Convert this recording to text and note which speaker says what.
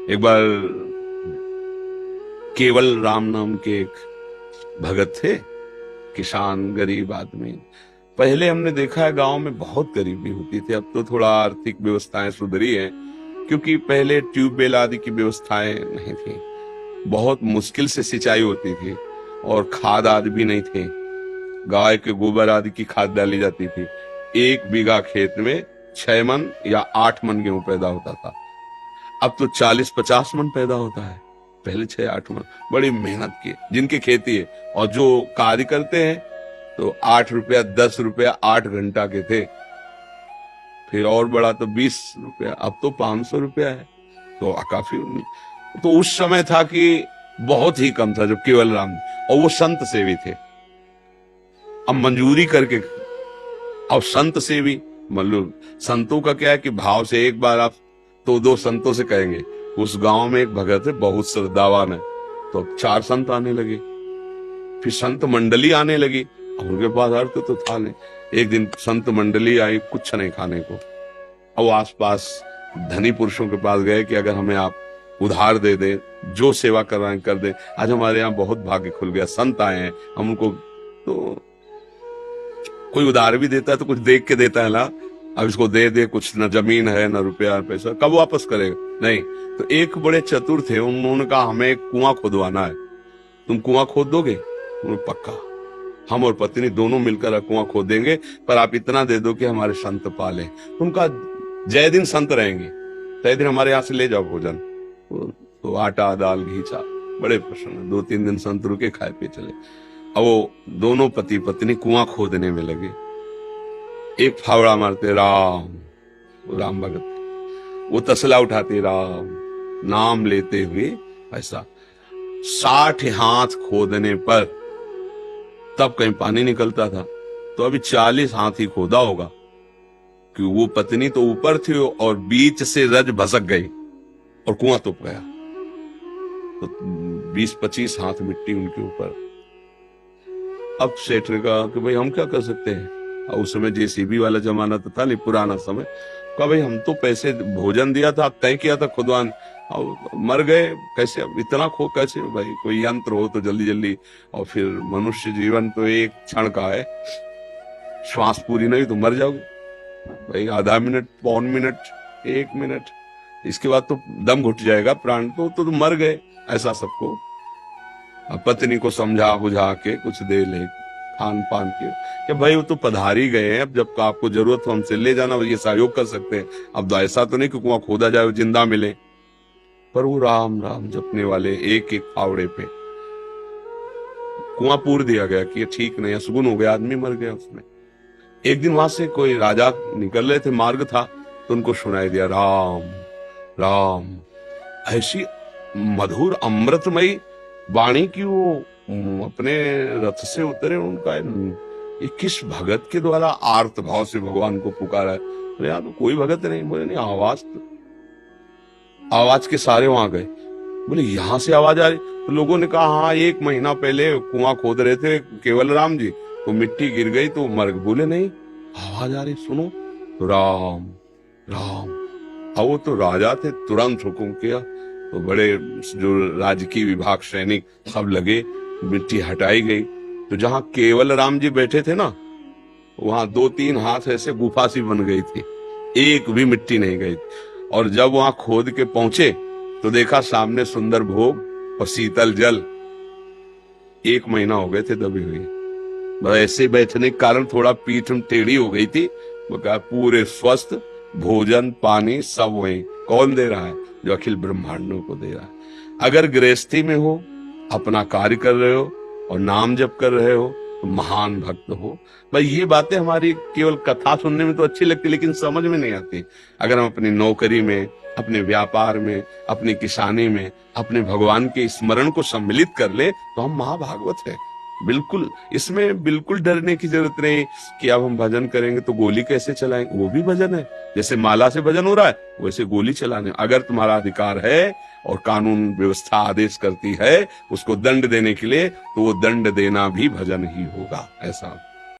Speaker 1: एक बार केवल राम नाम के एक भगत थे, किसान, गरीब आदमी। पहले हमने देखा है गांव में बहुत गरीबी होती थी, अब तो थोड़ा आर्थिक व्यवस्थाएं सुधरी हैं, क्योंकि पहले ट्यूबवेल आदि की व्यवस्थाएं नहीं थी, बहुत मुश्किल से सिंचाई होती थी और खाद आदि भी नहीं थे। गाय के गोबर आदि की खाद डाली जाती थी। 1 बीघा खेत में 6 मन या 8 मन गेहूं पैदा होता था, अब तो 40-50 मन पैदा होता है। पहले 6-8 मन, बड़ी मेहनत की जिनकी खेती है, और जो कार्य करते हैं तो 8 रुपया 10 रुपया 8 घंटा के थे, फिर और बड़ा तो 20 रुपया, अब तो 500 रुपया है। तो काफी, तो उस समय था कि बहुत ही कम था जब केवल राम, और वो संत सेवी थे। अब मंजूरी करके, अब संत सेवी मतलब संतों का क्या है कि भाव से एक बार आप तो 2 संतों से कहेंगे। उस गांव में एक भगत है बहुत श्रद्धावान है, तो अब 4 संत आने लगे, फिर संत मंडली आने लगी। अब उनके पास अर्थ तो था नहीं। एक दिन संत मंडली आई, कुछ नहीं खाने को। अब आसपास धनी पुरुषों के पास गए कि अगर हमें आप उधार दे दे, जो सेवा कर रहे हैं कर दे, आज हमारे यहाँ बहुत भाग्य खुल गया, संत आए हैं, हम उनको, तो कोई उधार भी देता है तो कुछ देख के देता है ना। अब इसको दे दे, कुछ न जमीन है न रुपया पैसा, कब वापस करेगा? नहीं। तो एक बड़े चतुर थे, उन्होंने कहा हमें एक खुदवाना है, तुम कुआं खोद दोगे? पक्का, हम और पत्नी दोनों मिलकर कुआं खोद देंगे, पर आप इतना दे दो कि हमारे संत पाले। उनका जय दिन संत रहेंगे, तय दिन हमारे यहाँ से ले जाओ भोजन। तो आटा दाल घी चा, बड़े प्रसन्न। 2-3 दिन संत रुके, खाए पिए चले। अब वो दोनों पति पत्नी कुआं खोदने में लगे। एक फावड़ा मारते राम भगत, वो तसला उठाते राम, नाम लेते हुए ऐसा 60 हाथ खोदने पर तब कहीं पानी निकलता था, तो अभी 40 हाथ ही खोदा होगा, कि वो पत्नी तो ऊपर थी और बीच से रज भसक गई और कुआं तुप गया। तो 20-25 हाथ मिट्टी उनके ऊपर। अब सेठ ने कहा कि भाई हम क्या कर सकते हैं, और उस समय जेसीबी वाला जमाना तो था नहीं, पुराना समय। कहा भाई हम तो पैसे भोजन दिया था, तय किया था खुदवान, और मर गए कैसे, अब इतना खो कैसे? भाई कोई यंत्र हो तो जल्दी जल्दी, और फिर मनुष्य जीवन तो एक क्षण का है, श्वास पूरी नहीं तो मर जाओगे भाई, आधा मिनट, पौन मिनट, 1 मिनट, इसके बाद तो दम घुट जाएगा, प्राण तो मर गए, ऐसा सबको। अब पत्नी को समझा बुझा के कुछ दे ले खान पान के, कि भाई वो तो पधारी गए हैं, अब जब आपको जरूरत हो हमसे ले जाना, ये सहयोग कर सकते हैं। अब तो ऐसा तो नहीं कि कुआं खोदा जाए जिंदा मिले। पर वो राम राम जपने वाले एक एक फावड़े पे कुआं पूर दिया गया कि ये ठीक नहीं, असगुन हो गया, आदमी मर गया उसमें। एक दिन वहां से कोई राजा निकल रहे थे, मार्ग था, तो उनको सुनाई दिया राम राम। ऐसी मधुर अमृतमयी वाणी की वो अपने रथ से उतरे, उनका ये किस भगत के द्वारा आर्त भाव से भगवान को पुकारा है? अरे यार कोई भगत नहीं। बोले नहीं, आवाज के सारे वहां गए। बोले यहां से आवाज आ रही? तो लोगों ने कहा हाँ, 1 महीना पहले कुआं खोद रहे थे केवल राम जी, तो मिट्टी गिर गई तो मर गए। बोले नहीं, आवाज आ रही, सुनो। तो राम राम। वो तो राजा थे, तुरंत हुक्म किया, तो बड़े जो राजकीय विभाग सैनिक सब लगे, मिट्टी हटाई गई। तो जहां केवल राम जी बैठे थे ना, वहां 2-3 हाथ ऐसे गुफा सी बन गई थी, एक भी मिट्टी नहीं गई। और जब वहां खोद के पहुंचे तो देखा सामने सुंदर भोग और शीतल जल। 1 महीना हो गए थे दबी हुई, बस ऐसे बैठने के कारण थोड़ा पीठ टेढ़ी हो गई थी। वो कहा पूरे स्वस्थ, भोजन पानी सब वही। कौन दे रहा है? जो अखिल ब्रह्मांडों को दे रहा है। अगर गृहस्थी में हो, अपना कार्य कर रहे हो और नाम जप कर रहे हो, तो महान भक्त हो। भाई ये बातें हमारी केवल कथा सुनने में तो अच्छी लगती, लेकिन समझ में नहीं आती। अगर हम अपनी नौकरी में, अपने व्यापार में, अपनी किसानी में अपने भगवान के स्मरण को सम्मिलित कर ले, तो हम महाभागवत है। बिल्कुल, इसमें बिल्कुल डरने की जरूरत नहीं कि अब हम भजन करेंगे तो गोली कैसे चलाएंगे। वो भी भजन है, जैसे माला से भजन हो रहा है वैसे गोली चलाने। अगर तुम्हारा अधिकार है और कानून व्यवस्था आदेश करती है उसको दंड देने के लिए, तो वो दंड देना भी भजन ही होगा, ऐसा।